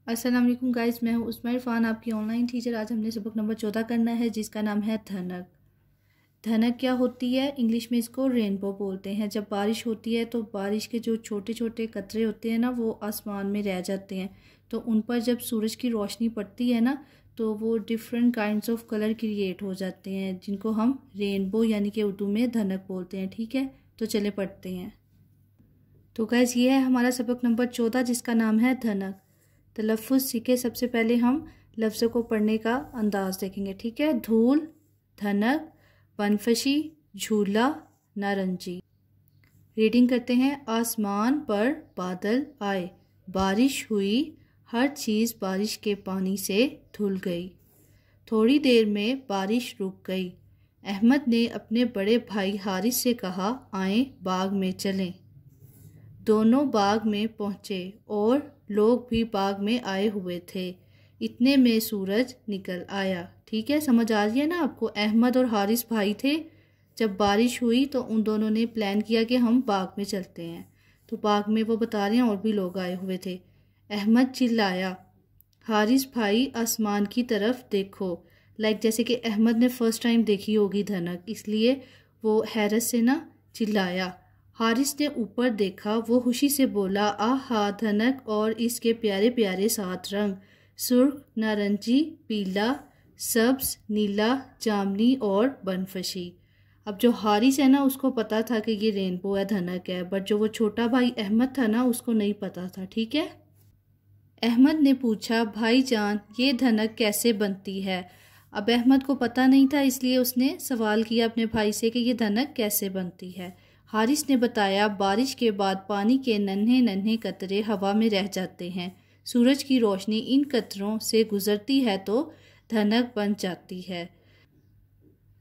अस्सलाम वालेकुम गाइस, मैं हूँ उस्मा इरफान, आपकी ऑनलाइन टीचर। आज हमने सबक नंबर 14 करना है जिसका नाम है धनक। धनक क्या होती है? इंग्लिश में इसको रेनबो बोलते हैं। जब बारिश होती है तो बारिश के जो छोटे छोटे कतरे होते हैं ना, वो आसमान में रह जाते हैं। तो उन पर जब सूरज की रोशनी पड़ती है ना, तो वो different kinds of colour create हो जाते हैं, जिनको हम रेनबो यानी कि उर्दू में धनक बोलते हैं। ठीक है, तो चले पढ़ते हैं। तो गाइस, ये है हमारा सबक नंबर 14 जिसका नाम है धनक। तलफ़्फ़ुज़ सीखे। सबसे पहले हम लफ्ज़ों को पढ़ने का अंदाज़ देखेंगे। ठीक है, धूल, धनक, बनफशी, झूला, नारंगी। रीडिंग करते हैं। आसमान पर बादल आए, बारिश हुई, हर चीज़ बारिश के पानी से धुल गई। थोड़ी देर में बारिश रुक गई। अहमद ने अपने बड़े भाई हारिस से कहा, आएं बाग में चलें। दोनों बाग में पहुँचे और लोग भी बाग में आए हुए थे। इतने में सूरज निकल आया। ठीक है, समझ आ रही है ना आपको? अहमद और हारिस भाई थे। जब बारिश हुई तो उन दोनों ने प्लान किया कि हम बाग में चलते हैं। तो बाग में वो बता रहे हैं और भी लोग आए हुए थे। अहमद चिल्लाया, हारिस भाई आसमान की तरफ देखो। जैसे कि अहमद ने फर्स्ट टाइम देखी होगी धनक, इसलिए वो हैरत से ना चिल्लाया। हारिस ने ऊपर देखा। वो खुशी से बोला, आहा धनक और इसके प्यारे प्यारे 7 रंग, सुर्ख, नारंगी, पीला, सब्ज, नीला, जामनी और बनफशी। अब जो हारिस है ना, उसको पता था कि ये रेनबो है, धनक है, बट जो वो छोटा भाई अहमद था ना, उसको नहीं पता था। ठीक है, अहमद ने पूछा, भाईजान ये धनक कैसे बनती है? अब अहमद को पता नहीं था, इसलिए उसने सवाल किया अपने भाई से कि ये धनक कैसे बनती है। हारिस ने बताया, बारिश के बाद पानी के नन्हे नन्हे कतरे हवा में रह जाते हैं। सूरज की रोशनी इन कतरों से गुजरती है तो धनक बन जाती है।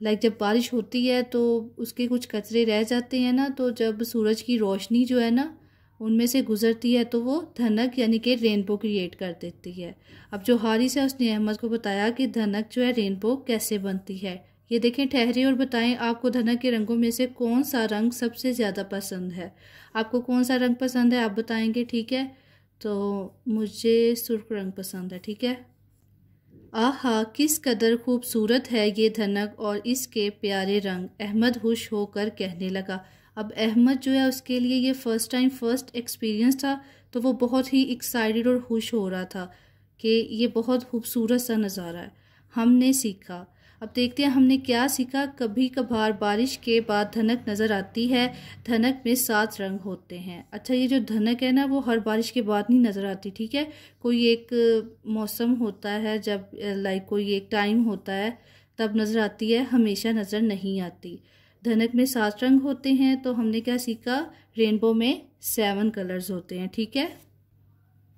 जब बारिश होती है तो उसके कुछ कतरे रह जाते हैं ना, तो जब सूरज की रोशनी जो है ना उनमें से गुजरती है तो वो धनक यानी कि रेनबो क्रिएट कर देती है। अब जो हारिस है उसने अहमद को बताया कि धनक जो है रेनबो कैसे बनती है। ये देखें, ठहरे और बताएं आपको धनक के रंगों में से कौन सा रंग सबसे ज़्यादा पसंद है। आपको कौन सा रंग पसंद है आप बताएंगे। ठीक है, तो मुझे सुर्ख रंग पसंद है। ठीक है। आहा किस कदर खूबसूरत है ये धनक और इसके प्यारे रंग, अहमद खुश होकर कहने लगा। अब अहमद जो है उसके लिए ये फर्स्ट एक्सपीरियंस था, तो वो बहुत ही एक्साइटेड और खुश हो रहा था कि ये बहुत खूबसूरत सा नज़ारा है। हमने सीखा। अब देखते हैं हमने क्या सीखा। कभी कभार बारिश के बाद धनक नज़र आती है। धनक में 7 रंग होते हैं। अच्छा, ये जो धनक है ना, वो हर बारिश के बाद नहीं नज़र आती। ठीक है, कोई एक मौसम होता है, जब कोई एक टाइम होता है तब नज़र आती है, हमेशा नज़र नहीं आती। धनक में 7 रंग होते हैं। तो हमने क्या सीखा? रेनबो में 7 कलर्स होते हैं। ठीक है,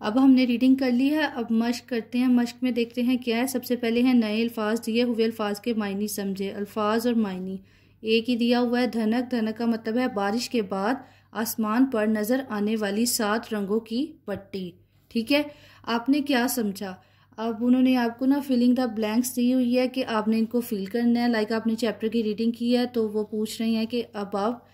अब हमने रीडिंग कर ली है। अब मश्क करते हैं। मश्क में देखते हैं क्या है। सबसे पहले है नए अल्फाज, दिए हुए अल्फाज के मायने समझे। अल्फाज और मायने एक ही दिया हुआ है। धनक, धनक का मतलब है बारिश के बाद आसमान पर नज़र आने वाली 7 रंगों की पट्टी। ठीक है, आपने क्या समझा? अब उन्होंने आपको ना फिलिंग द ब्लैंक्स दी हुई है कि आपने इनको फिल करना है। आपने चैप्टर की रीडिंग की है तो वो पूछ रहे हैं कि अब आप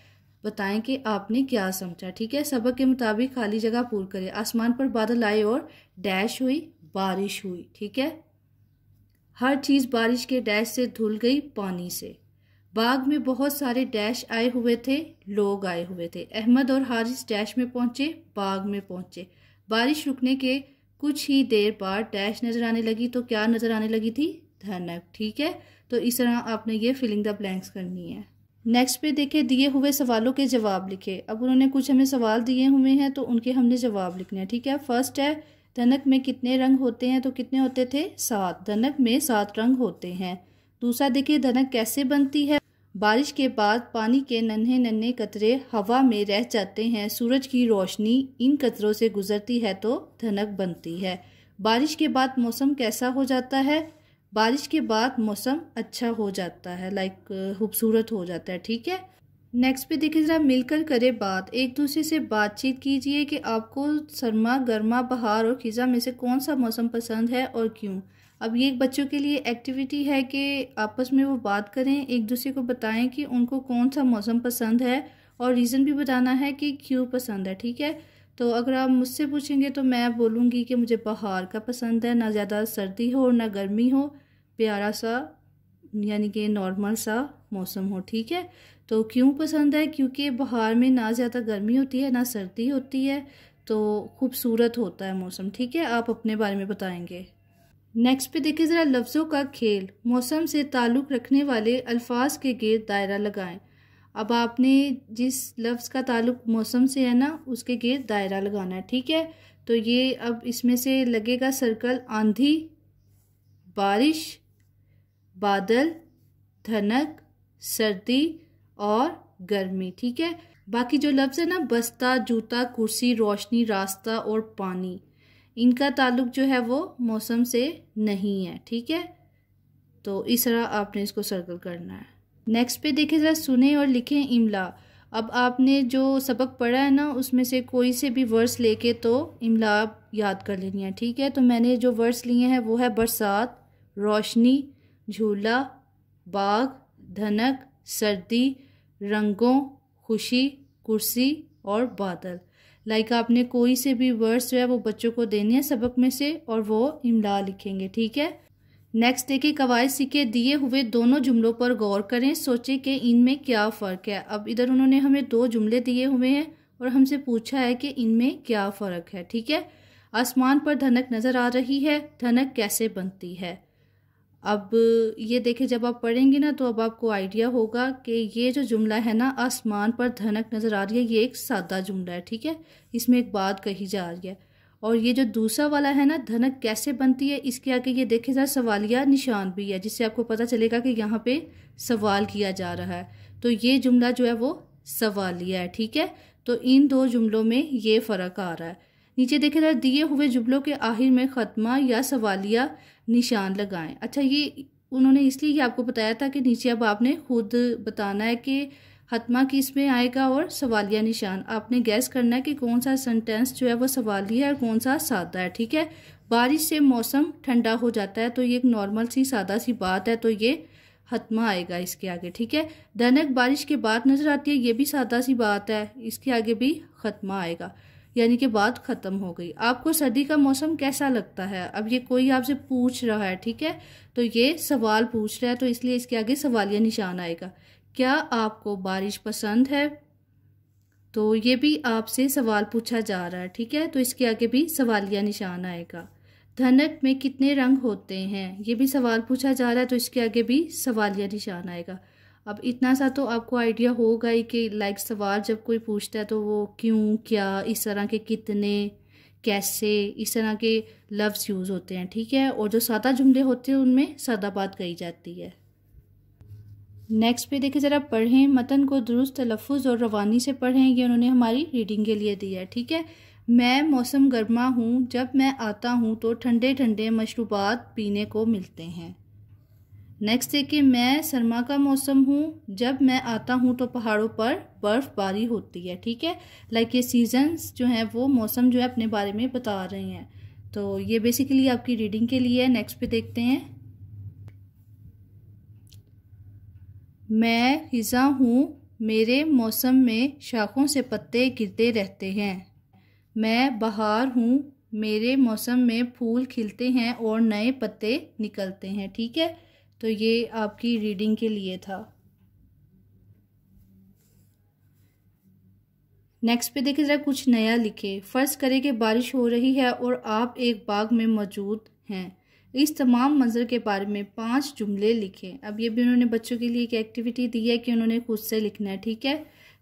बताएं कि आपने क्या समझा। ठीक है, सबक के मुताबिक खाली जगह पूरी करें। आसमान पर बादल आए और डैश हुई, बारिश हुई। ठीक है, हर चीज़ बारिश के डैश से धुल गई पानी से। बाग में बहुत सारे डैश आए हुए थे, लोग आए हुए थे। अहमद और हारिस डैश में पहुंचे, बाग में पहुंचे। बारिश रुकने के कुछ ही देर बाद डैश नजर आने लगी, तो क्या नजर आने लगी थी? धनक। ठीक है, तो इस तरह आपने ये फिलिंग द ब्लैंक्स करनी है। नेक्स्ट पे देखिए, दिए हुए सवालों के जवाब लिखे। अब उन्होंने कुछ हमें सवाल दिए हुए हैं तो उनके हमने जवाब लिखने हैं। ठीक है, फर्स्ट है धनक में कितने रंग होते हैं? तो कितने होते थे? 7। धनक में 7 रंग होते हैं। दूसरा देखिए, धनक कैसे बनती है? बारिश के बाद पानी के नन्हे नन्हे कतरे हवा में रह जाते हैं। सूरज की रोशनी इन कतरों से गुजरती है तो धनक बनती है। बारिश के बाद मौसम कैसा हो जाता है? बारिश के बाद मौसम अच्छा हो जाता है, खूबसूरत हो जाता है। ठीक है, नेक्स्ट पे देखिए, ज़रा मिलकर करे बात। एक दूसरे से बातचीत कीजिए कि आपको सरमा, गर्मा, बहार और खिज़ा में से कौन सा मौसम पसंद है और क्यों। अब ये बच्चों के लिए एक्टिविटी है कि आपस में वो बात करें, एक दूसरे को बताएं कि उनको कौन सा मौसम पसंद है और रीज़न भी बताना है कि क्यों पसंद है। ठीक है, तो अगर आप मुझसे पूछेंगे तो मैं बोलूँगी कि मुझे बहार का पसंद है, ना ज़्यादा सर्दी हो और ना गर्मी हो, प्यारा सा यानी कि नॉर्मल सा मौसम हो। ठीक है, तो क्यों पसंद है? क्योंकि बहार में ना ज़्यादा गर्मी होती है ना सर्दी होती है, तो खूबसूरत होता है मौसम। ठीक है, आप अपने बारे में बताएंगे। नेक्स्ट पे देखिए ज़रा, लफ्ज़ों का खेल। मौसम से ताल्लुक़ रखने वाले अल्फाज के गिर्द दायरा लगाएं। अब आपने जिस लफ्ज़ का ताल्लुक़ मौसम से है ना, उसके गिर्द दायरा लगाना है। ठीक है, तो ये अब इसमें से लगेगा सर्कल आंधी, बारिश, बादल, धनक, सर्दी और गर्मी। ठीक है, बाकी जो लफ्ज़ है ना, बस्ता, जूता, कुर्सी, रोशनी, रास्ता और पानी, इनका ताल्लुक़ जो है वो मौसम से नहीं है। ठीक है, तो इस तरह आपने इसको सर्कल करना है। नेक्स्ट पे देखिए ज़रा, सुने और लिखें इमला। अब आपने जो सबक पढ़ा है ना, उसमें से कोई से भी वर्ड्स लेके तो इमला याद कर लेनी है। ठीक है, तो मैंने जो वर्ड्स लिए हैं वो है बरसात, रोशनी, झूला, बाग, धनक, सर्दी, रंगों, खुशी, कुर्सी और बादल। आपने कोई से भी वर्ड्स जो है वो बच्चों को देने हैं सबक में से और वो इमला लिखेंगे। ठीक है, नेक्स्ट देखिए, कवायद सीखे दिए हुए दोनों जुमलों पर गौर करें, सोचें कि इनमें क्या फ़र्क है। अब इधर उन्होंने हमें दो जुमले दिए हुए हैं और हमसे पूछा है कि इनमें क्या फ़र्क है। ठीक है, आसमान पर धनक नज़र आ रही है, धनक कैसे बनती है? अब ये देखिए, जब आप पढ़ेंगे ना तो अब आपको आइडिया होगा कि ये जो जुमला है ना, आसमान पर धनक नज़र आ रही है, ये एक सादा जुमला है। ठीक है, इसमें एक बात कही जा रही है। और ये जो दूसरा वाला है ना, धनक कैसे बनती है, इसके आगे ये देखिए ज़रा सवालिया निशान भी है, जिससे आपको पता चलेगा कि यहाँ पे सवाल किया जा रहा है। तो ये जुमला जो है वो सवालिया है। ठीक है, तो इन दो जुमलों में ये फ़र्क आ रहा है। नीचे देखिए ज़रा, दिए हुए जुमलों के आखिर में ख़त्मा या सवालिया निशान लगाएं। अच्छा, ये उन्होंने इसलिए आपको बताया था कि नीचे अब आपने खुद बताना है कि खत्मा किस में आएगा और सवालिया निशान। आपने गैस करना है कि कौन सा सेंटेंस जो है वो सवालिया है और कौन सा सादा है। ठीक है, बारिश से मौसम ठंडा हो जाता है, तो ये एक नॉर्मल सी सादा सी बात है, तो ये खत्मा आएगा इसके आगे। ठीक है, धनक बारिश के बाद नजर आती है, ये भी सादा सी बात है, इसके आगे भी खत्मा आएगा, यानी कि बात ख़त्म हो गई। आपको सर्दी का मौसम कैसा लगता है? अब ये कोई आपसे पूछ रहा है। ठीक है, तो ये सवाल पूछ रहा है, तो इसलिए इसके आगे सवालिया निशान आएगा। क्या आपको बारिश पसंद है? तो ये भी आपसे सवाल पूछा जा रहा है। ठीक है, तो इसके आगे भी सवालिया निशान आएगा। धनक में कितने रंग होते हैं? ये भी सवाल पूछा जा रहा है, तो इसके आगे भी सवालिया निशान आएगा। अब इतना सा तो आपको आइडिया होगा ही कि सवाल जब कोई पूछता है तो वो क्यों, क्या, इस तरह के कितने, कैसे, इस तरह के लफ्ज़ यूज़ होते हैं। ठीक है, और जो सादा जुमले होते हैं उनमें सादा बात कही जाती है। नेक्स्ट पे देखिए ज़रा, पढ़ें, मतन को दुरुस्त तलफ़ुज़ और रवानी से पढ़ें। ये उन्होंने हमारी रीडिंग के लिए दिया है। ठीक है, मैं मौसम गर्मा हूँ, जब मैं आता हूँ तो ठंडे ठंडे मशरूबात पीने को मिलते हैं। नेक्स्ट देखिए, मैं सरमा का मौसम हूँ, जब मैं आता हूँ तो पहाड़ों पर बर्फ़बारी होती है। ठीक है, ये सीजन्स जो हैं वो मौसम जो है अपने बारे में बता रहे हैं। तो ये बेसिकली आपकी रीडिंग के लिए है। नेक्स्ट पे देखते हैं, मैं खिज़ा हूँ, मेरे मौसम में शाखों से पत्ते गिरते रहते हैं। मैं बहार हूँ, मेरे मौसम में फूल खिलते हैं और नए पत्ते निकलते हैं। ठीक है, तो ये आपकी रीडिंग के लिए था। नेक्स्ट पे देखिए ज़रा, कुछ नया लिखे। फ़र्ज़ करें कि बारिश हो रही है और आप एक बाग में मौजूद हैं। इस तमाम मंजर के बारे में 5 जुमले लिखें। अब ये भी उन्होंने बच्चों के लिए एक एक्टिविटी दी है कि उन्होंने खुद से लिखना है। ठीक है,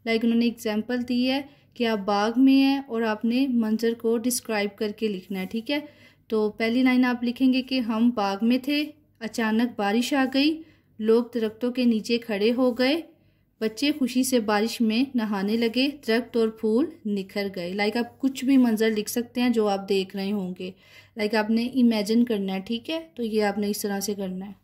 उन्होंने एग्जाम्पल दी है कि आप बाग में हैं और आपने मंजर को डिस्क्राइब करके लिखना है। ठीक है, तो पहली लाइन आप लिखेंगे कि हम बाग में थे, अचानक बारिश आ गई, लोग दरख्तों के नीचे खड़े हो गए, बच्चे खुशी से बारिश में नहाने लगे, दरख्त और फूल निखर गए। आप कुछ भी मंजर लिख सकते हैं जो आप देख रहे होंगे। आपने इमेजिन करना है। ठीक है, तो ये आपने इस तरह से करना है।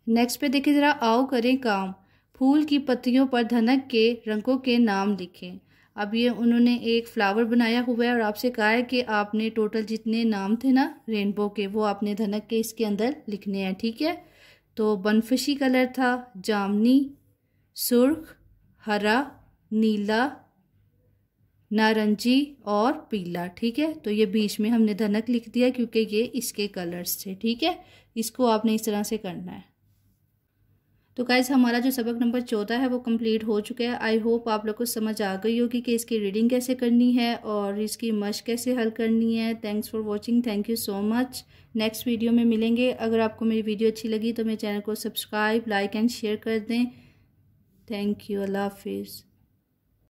नेक्स्ट पे देखिए ज़रा, आओ करें काम। फूल की पत्तियों पर धनक के रंगों के नाम लिखें। अब ये उन्होंने एक फ्लावर बनाया हुआ है और आपसे कहा है कि आपने टोटल जितने नाम थे ना रेनबो के, वो आपने धनक के इसके अंदर लिखने हैं। ठीक है, तो बनफशी कलर था, जामनी, सुर्ख, हरा, नीला, नारंगी और पीला। ठीक है, तो ये बीच में हमने धनक लिख दिया क्योंकि ये इसके कलर्स थे। ठीक है, इसको आपने इस तरह से करना है। तो गाइस हमारा जो सबक नंबर 14 है वो कंप्लीट हो चुका है। आई होप आप लोग को समझ आ गई होगी कि इसकी रीडिंग कैसे करनी है और इसकी मश्क कैसे हल करनी है। Thanks for watching, thank you so much. Next video में मिलेंगे। अगर आपको मेरी वीडियो अच्छी लगी तो मेरे चैनल को सब्सक्राइब, लाइक एंड शेयर कर दें। थैंक यू, अल्लाह हाफिज़।